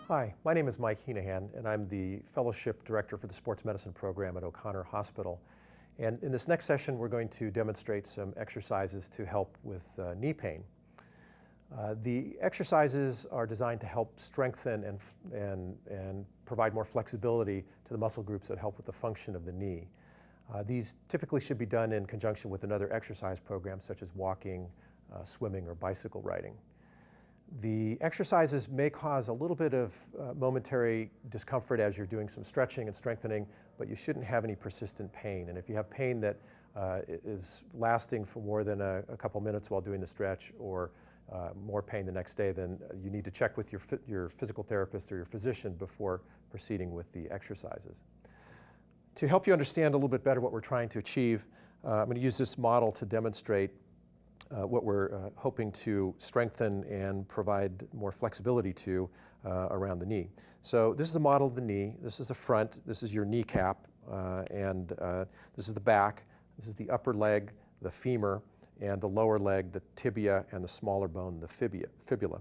Hi, my name is Mike Heenahan, and I'm the Fellowship Director for the Sports Medicine Program at O'Connor Hospital. And in this next session, we're going to demonstrate some exercises to help with knee pain. The exercises are designed to help strengthen and provide more flexibility to the muscle groups that help with the function of the knee. These typically should be done in conjunction with another exercise program, such as walking, swimming, or bicycle riding. The exercises may cause a little bit of momentary discomfort as you're doing some stretching and strengthening, but you shouldn't have any persistent pain. And if you have pain that is lasting for more than a couple minutes while doing the stretch, or more pain the next day, then you need to check with your physical therapist or your physician before proceeding with the exercises. To help you understand a little bit better what we're trying to achieve, I'm going to use this model to demonstrate what we're hoping to strengthen and provide more flexibility to around the knee. So this is a model of the knee. This is the front. This is your kneecap, and this is the back. This is the upper leg, the femur, and the lower leg, the tibia, and the smaller bone, the fibula.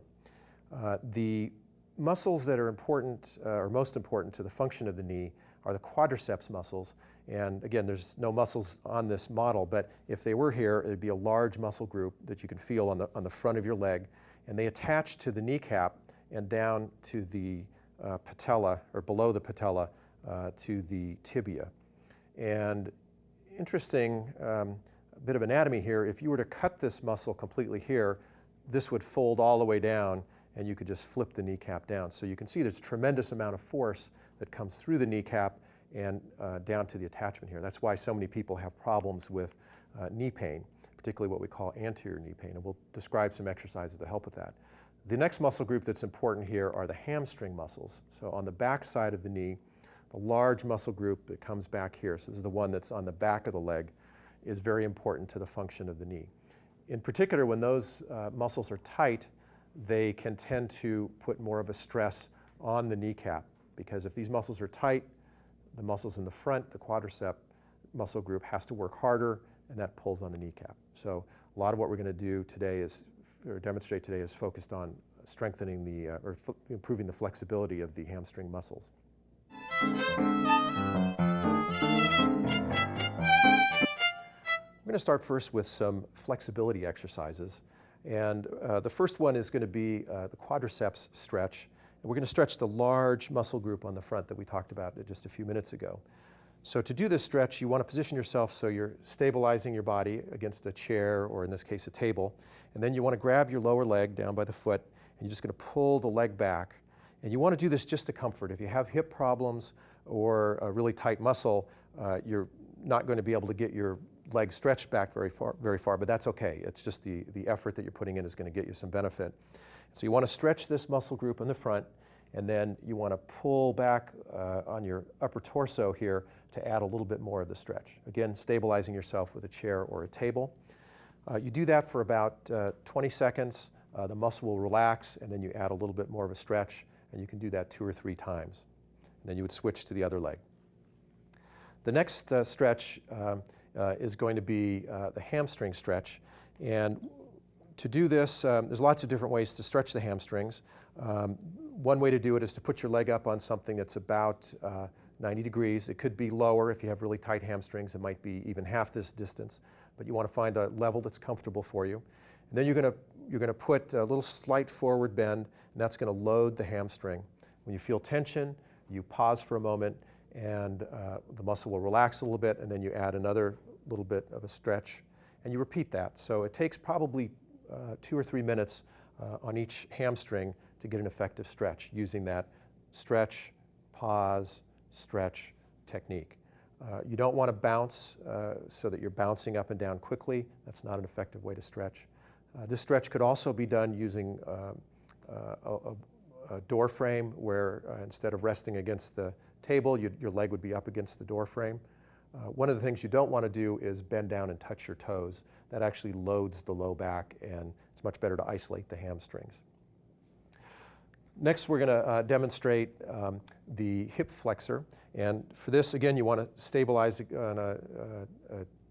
The muscles that are important, or most important to the function of the knee, are the quadriceps muscles. And again, there's no muscles on this model, but if they were here, it'd be a large muscle group that you can feel on the front of your leg, and they attach to the kneecap and down to the patella, or below the patella, to the tibia. And interesting bit of anatomy here, if you were to cut this muscle completely here, this would fold all the way down, and you could just flip the kneecap down. So you can see there's a tremendous amount of force that comes through the kneecap and down to the attachment here. That's why so many people have problems with knee pain, particularly what we call anterior knee pain, and we'll describe some exercises to help with that. The next muscle group that's important here are the hamstring muscles. So on the back side of the knee, the large muscle group that comes back here, so this is the one that's on the back of the leg, is very important to the function of the knee. In particular, when those muscles are tight, they can tend to put more of a stress on the kneecap, because if these muscles are tight, the muscles in the front, the quadricep muscle group, has to work harder, and that pulls on the kneecap. So a lot of what we're going to do today or demonstrate today is focused on strengthening or improving the flexibility of the hamstring muscles. We're going to start first with some flexibility exercises. And the first one is going to be the quadriceps stretch. And we're going to stretch the large muscle group on the front that we talked about just a few minutes ago. So to do this stretch, you want to position yourself so you're stabilizing your body against a chair, or in this case, a table. And then you want to grab your lower leg down by the foot, and you're just going to pull the leg back. And you want to do this just to comfort. If you have hip problems or a really tight muscle, you're not going to be able to get your leg stretched back very far, but that's okay. It's just the effort that you're putting in is going to get you some benefit. So you want to stretch this muscle group in the front, and then you want to pull back on your upper torso here to add a little bit more of the stretch. Again, stabilizing yourself with a chair or a table. You do that for about 20 seconds. The muscle will relax, and then you add a little bit more of a stretch, and you can do that 2 or 3 times. And then you would switch to the other leg. The next stretch is going to be the hamstring stretch. And to do this, there's lots of different ways to stretch the hamstrings. One way to do it is to put your leg up on something that's about 90 degrees. It could be lower if you have really tight hamstrings. It might be even half this distance, but you want to find a level that's comfortable for you. And then you're going to put a little slight forward bend, and that's going to load the hamstring. When you feel tension, you pause for a moment, and the muscle will relax a little bit, and then you add another little bit of a stretch, and you repeat that. So it takes probably 2 or 3 minutes on each hamstring to get an effective stretch using that stretch, pause, stretch technique. You don't want to bounce so that you're bouncing up and down quickly. That's not an effective way to stretch. This stretch could also be done using a door frame where instead of resting against the table, your leg would be up against the door frame. One of the things you don't want to do is bend down and touch your toes. That actually loads the low back, and it's much better to isolate the hamstrings. Next, we're going to demonstrate the hip flexor. And for this, again, you want to stabilize on a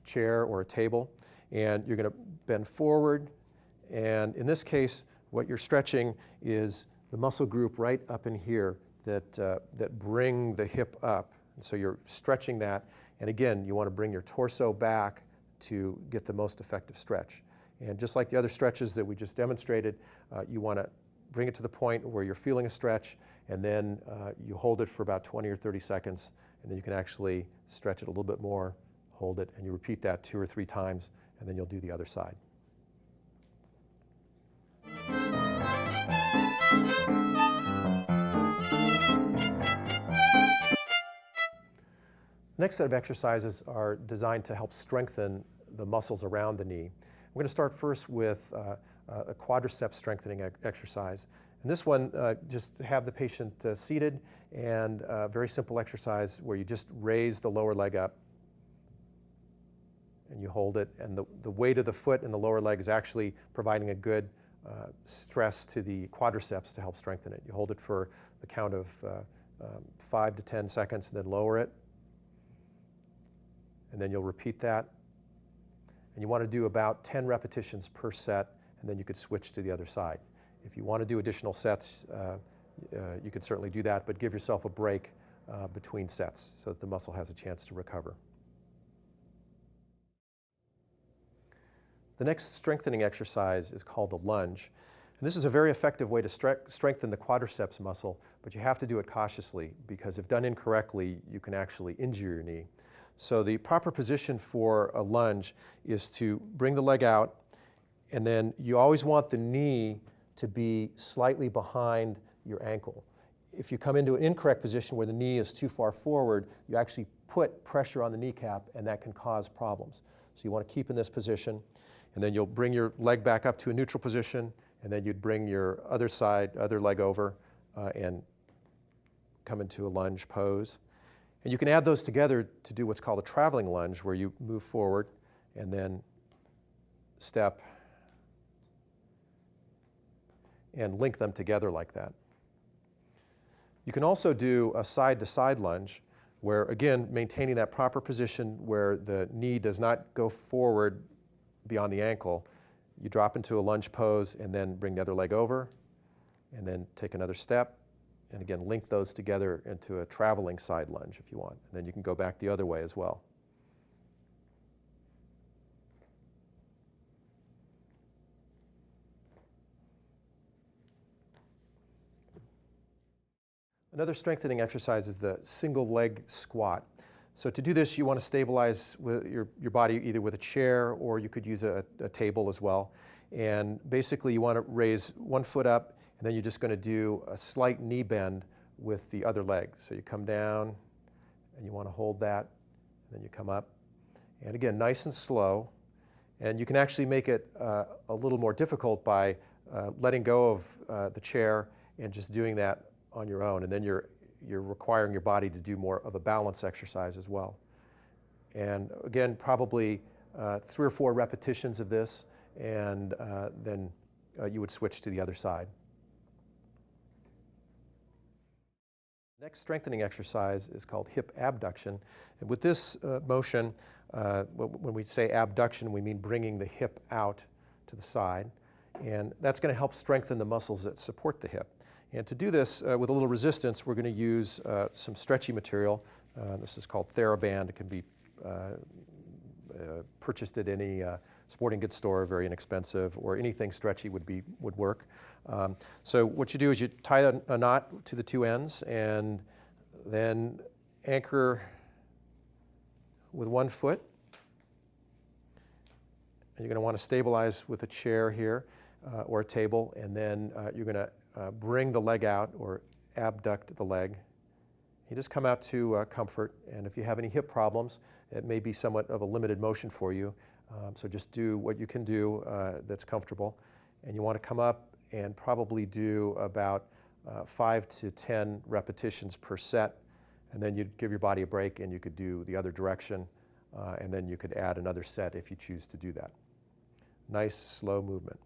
chair or a table. And you're going to bend forward. And in this case, what you're stretching is the muscle group right up in here that bring the hip up. And so you're stretching that. And again, you want to bring your torso back to get the most effective stretch. And just like the other stretches that we just demonstrated, you want to bring it to the point where you're feeling a stretch, and then you hold it for about 20 or 30 seconds, and then you can actually stretch it a little bit more, hold it, and you repeat that 2 or 3 times, and then you'll do the other side. The next set of exercises are designed to help strengthen the muscles around the knee. We're going to start first with a quadriceps strengthening exercise. And this one, just have the patient seated, and a very simple exercise where you just raise the lower leg up and you hold it, and the weight of the foot and the lower leg is actually providing a good stress to the quadriceps to help strengthen it. You hold it for the count of 5 to 10 seconds, and then lower it, and then you'll repeat that. And you want to do about 10 repetitions per set, and then you could switch to the other side. If you want to do additional sets, you could certainly do that, but give yourself a break between sets so that the muscle has a chance to recover. The next strengthening exercise is called the lunge. And this is a very effective way to strengthen the quadriceps muscle, but you have to do it cautiously, because if done incorrectly, you can actually injure your knee. So the proper position for a lunge is to bring the leg out, and then you always want the knee to be slightly behind your ankle. If you come into an incorrect position where the knee is too far forward, you actually put pressure on the kneecap, and that can cause problems. So you want to keep in this position, and then you'll bring your leg back up to a neutral position, and then you'd bring your other leg over and come into a lunge pose. And you can add those together to do what's called a traveling lunge, where you move forward and then step and link them together like that. You can also do a side-to-side lunge, where, again, maintaining that proper position where the knee does not go forward beyond the ankle. You drop into a lunge pose and then bring the other leg over, and then take another step, and again, link those together into a traveling side lunge if you want. And then you can go back the other way as well. Another strengthening exercise is the single leg squat. So to do this, you want to stabilize with your body either with a chair, or you could use a table as well. And basically you want to raise one foot up, and then you're just going to do a slight knee bend with the other leg. So you come down, and you want to hold that, and then you come up. And again, nice and slow. And you can actually make it a little more difficult by letting go of the chair and just doing that on your own. And then you're requiring your body to do more of a balance exercise as well. And again, probably 3 or 4 repetitions of this, and then you would switch to the other side. Next strengthening exercise is called hip abduction. And with this motion, when we say abduction, we mean bringing the hip out to the side. And that's going to help strengthen the muscles that support the hip. And to do this with a little resistance, we're going to use some stretchy material. This is called TheraBand. It can be purchased at any sporting goods store, very inexpensive, or anything stretchy would work. So what you do is you tie a knot to the 2 ends, and then anchor with 1 foot. And you're going to want to stabilize with a chair here or a table, and then you're going to bring the leg out, or abduct the leg. You just come out to comfort, and if you have any hip problems, it may be somewhat of a limited motion for you. So just do what you can do that's comfortable. And you want to come up and probably do about 5 to 10 repetitions per set, and then you'd give your body a break, and you could do the other direction, and then you could add another set if you choose to do that. Nice, slow movement.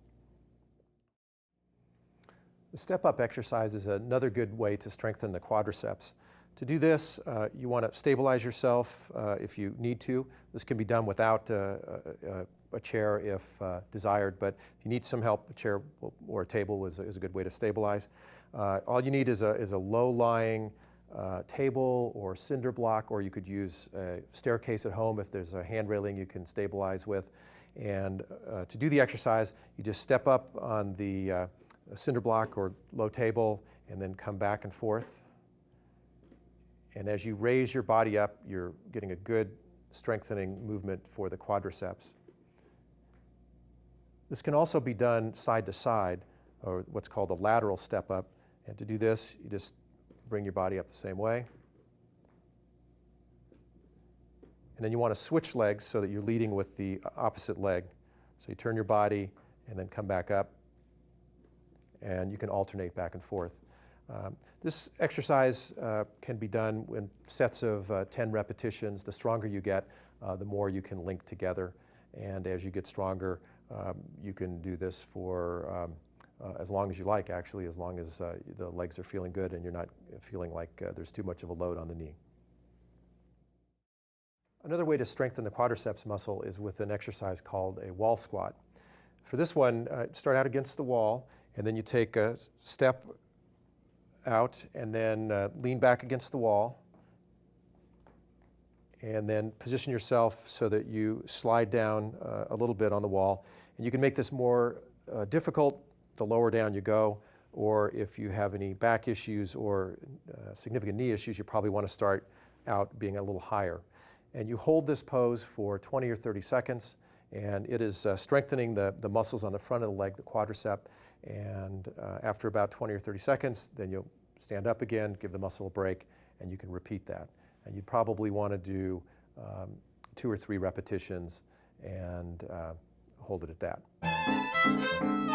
The step-up exercise is another good way to strengthen the quadriceps. To do this, you want to stabilize yourself if you need to. This can be done without a chair if desired, but if you need some help, a chair or a table is a good way to stabilize. All you need is a low-lying table or cinder block, or you could use a staircase at home if there's a hand railing you can stabilize with. And to do the exercise, you just step up on the cinder block or low table and then come back and forth. And as you raise your body up, you're getting a good strengthening movement for the quadriceps. This can also be done side to side, or what's called a lateral step up. And to do this, you just bring your body up the same way. And then you want to switch legs so that you're leading with the opposite leg. So you turn your body and then come back up, and you can alternate back and forth. This exercise can be done in sets of 10 repetitions. The stronger you get, the more you can link together. And as you get stronger, you can do this for as long as you like, actually, as long as the legs are feeling good and you're not feeling like there's too much of a load on the knee. Another way to strengthen the quadriceps muscle is with an exercise called a wall squat. For this one, start out against the wall, and then you take a step out and then lean back against the wall, and then position yourself so that you slide down a little bit on the wall. And you can make this more difficult the lower down you go, or if you have any back issues or significant knee issues, you probably want to start out being a little higher. And you hold this pose for 20 or 30 seconds, and it is strengthening the muscles on the front of the leg, the quadricep. And after about 20 or 30 seconds, then you'll stand up again, give the muscle a break, and you can repeat that. And you'd probably want to do 2 or 3 repetitions and hold it at that.